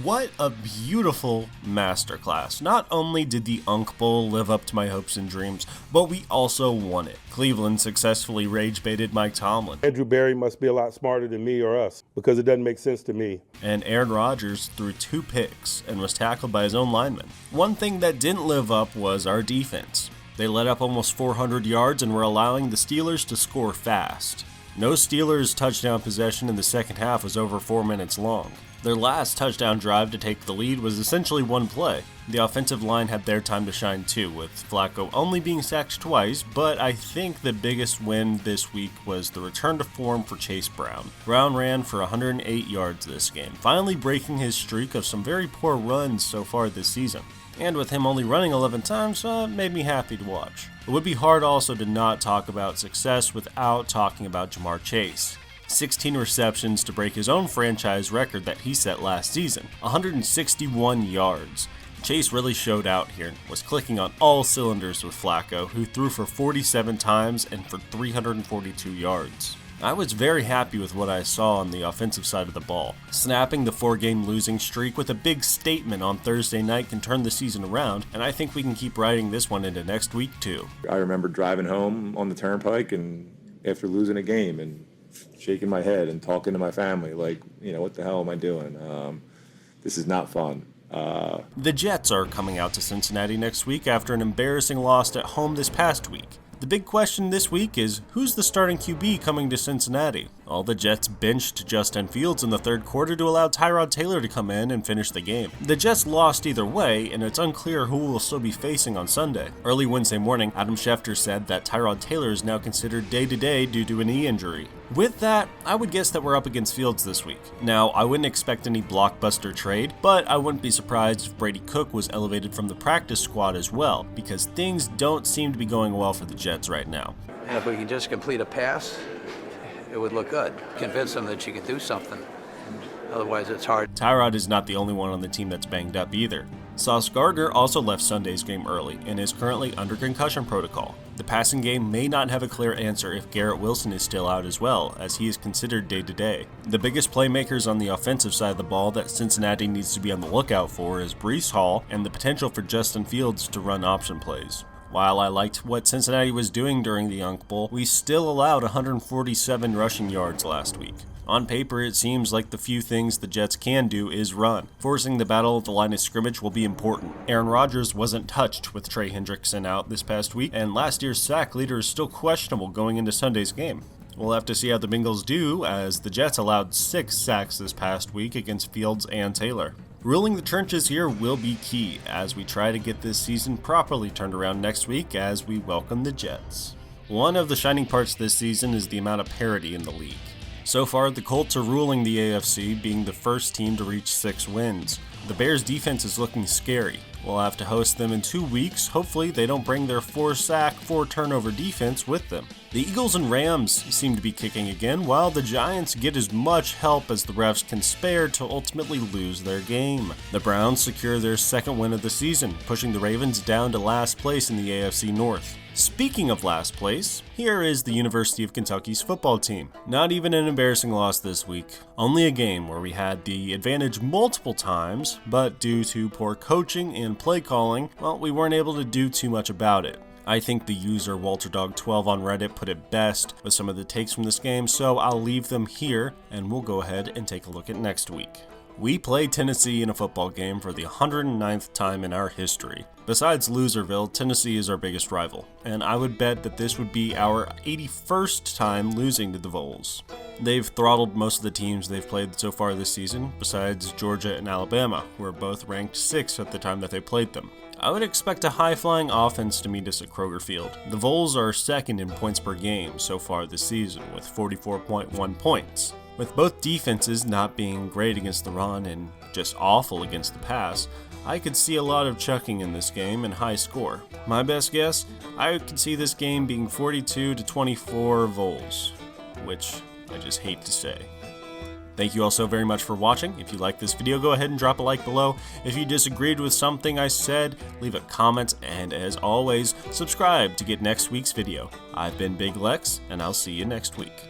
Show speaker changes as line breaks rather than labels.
What a beautiful masterclass. Not only did the Unk Bowl live up to my hopes and dreams, but we also won it. Cleveland successfully rage-baited Mike Tomlin.
Andrew Berry must be a lot smarter than me or us, because it doesn't make sense to me.
And Aaron Rodgers threw 2 picks and was tackled by his own lineman. One thing that didn't live up was our defense. They let up almost 400 yards and were allowing the Steelers to score fast. No Steelers touchdown possession in the second half was over 4 minutes long. Their last touchdown drive to take the lead was essentially one play. The offensive line had their time to shine too, with Flacco only being sacked twice, but I think the biggest win this week was the return to form for Chase Brown. Brown ran for 108 yards this game, finally breaking his streak of some very poor runs so far this season. And with him only running 11 times, it made me happy to watch. It would be hard also to not talk about success without talking about Jamar Chase. 16 receptions to break his own franchise record that he set last season, 161 yards. Chase really showed out here, was clicking on all cylinders with Flacco, who threw for 47 times and for 342 yards. I was very happy with what I saw on the offensive side of the ball. Snapping the 4-game losing streak with a big statement on Thursday night can turn the season around, and I think we can keep riding this one into next week too.
I remember driving home on the turnpike and after losing a game and shaking my head and talking to my family like, what the hell am I doing? This is not fun.
The Jets are coming out to Cincinnati next week after an embarrassing loss at home this past week. The big question this week is, who's the starting QB coming to Cincinnati? All the Jets benched Justin Fields in the third quarter to allow Tyrod Taylor to come in and finish the game. The Jets lost either way, and it's unclear who will still be facing on Sunday. Early Wednesday morning, Adam Schefter said that Tyrod Taylor is now considered day-to-day due to a knee injury. With that, I would guess that we're up against Fields this week. Now, I wouldn't expect any blockbuster trade, but I wouldn't be surprised if Brady Cook was elevated from the practice squad as well, because things don't seem to be going well for the Jets right now.
And if we can just complete a pass, it would look good. Convince them that you can do something. Otherwise, it's hard.
Tyrod is not the only one on the team that's banged up either. Sauce Gardner also left Sunday's game early and is currently under concussion protocol. The passing game may not have a clear answer if Garrett Wilson is still out as well, as he is considered day-to-day. The biggest playmakers on the offensive side of the ball that Cincinnati needs to be on the lookout for is Breece Hall and the potential for Justin Fields to run option plays. While I liked what Cincinnati was doing during the Unk Bowl, we still allowed 147 rushing yards last week. On paper, it seems like the few things the Jets can do is run. Forcing the battle at the line of scrimmage will be important. Aaron Rodgers wasn't touched with Trey Hendrickson out this past week, and last year's sack leader is still questionable going into Sunday's game. We'll have to see how the Bengals do, as the Jets allowed 6 sacks this past week against Fields and Taylor. Ruling the trenches here will be key as we try to get this season properly turned around next week as we welcome the Jets. One of the shining parts this season is the amount of parity in the league. So far, the Colts are ruling the AFC, being the first team to reach 6 wins. The Bears' defense is looking scary. We'll have to host them in 2 weeks. Hopefully, they don't bring their 4-sack, 4-turnover defense with them. The Eagles and Rams seem to be kicking again, while the Giants get as much help as the refs can spare to ultimately lose their game. The Browns secure their second win of the season, pushing the Ravens down to last place in the AFC North. Speaking of last place, here is the University of Kentucky's football team. Not even an embarrassing loss this week, only a game where we had the advantage multiple times, but due to poor coaching and play calling, well, we weren't able to do too much about it. I think the user WalterDog12 on Reddit put it best with some of the takes from this game, so I'll leave them here, and we'll go ahead and take a look at next week. We played Tennessee in a football game for the 109th time in our history. Besides Loserville, Tennessee is our biggest rival, and I would bet that this would be our 81st time losing to the Vols. They've throttled most of the teams they've played so far this season, besides Georgia and Alabama, who are both ranked 6th at the time that they played them. I would expect a high-flying offense to meet us at Kroger Field. The Vols are second in points per game so far this season, with 44.1 points. With both defenses not being great against the run and just awful against the pass, I could see a lot of chucking in this game and high score. My best guess, I could see this game being 42-24 Vols, which I just hate to say. Thank you all so very much for watching. If you liked this video, go ahead and drop a like below. If you disagreed with something I said, leave a comment, and as always, subscribe to get next week's video. I've been Big Lex, and I'll see you next week.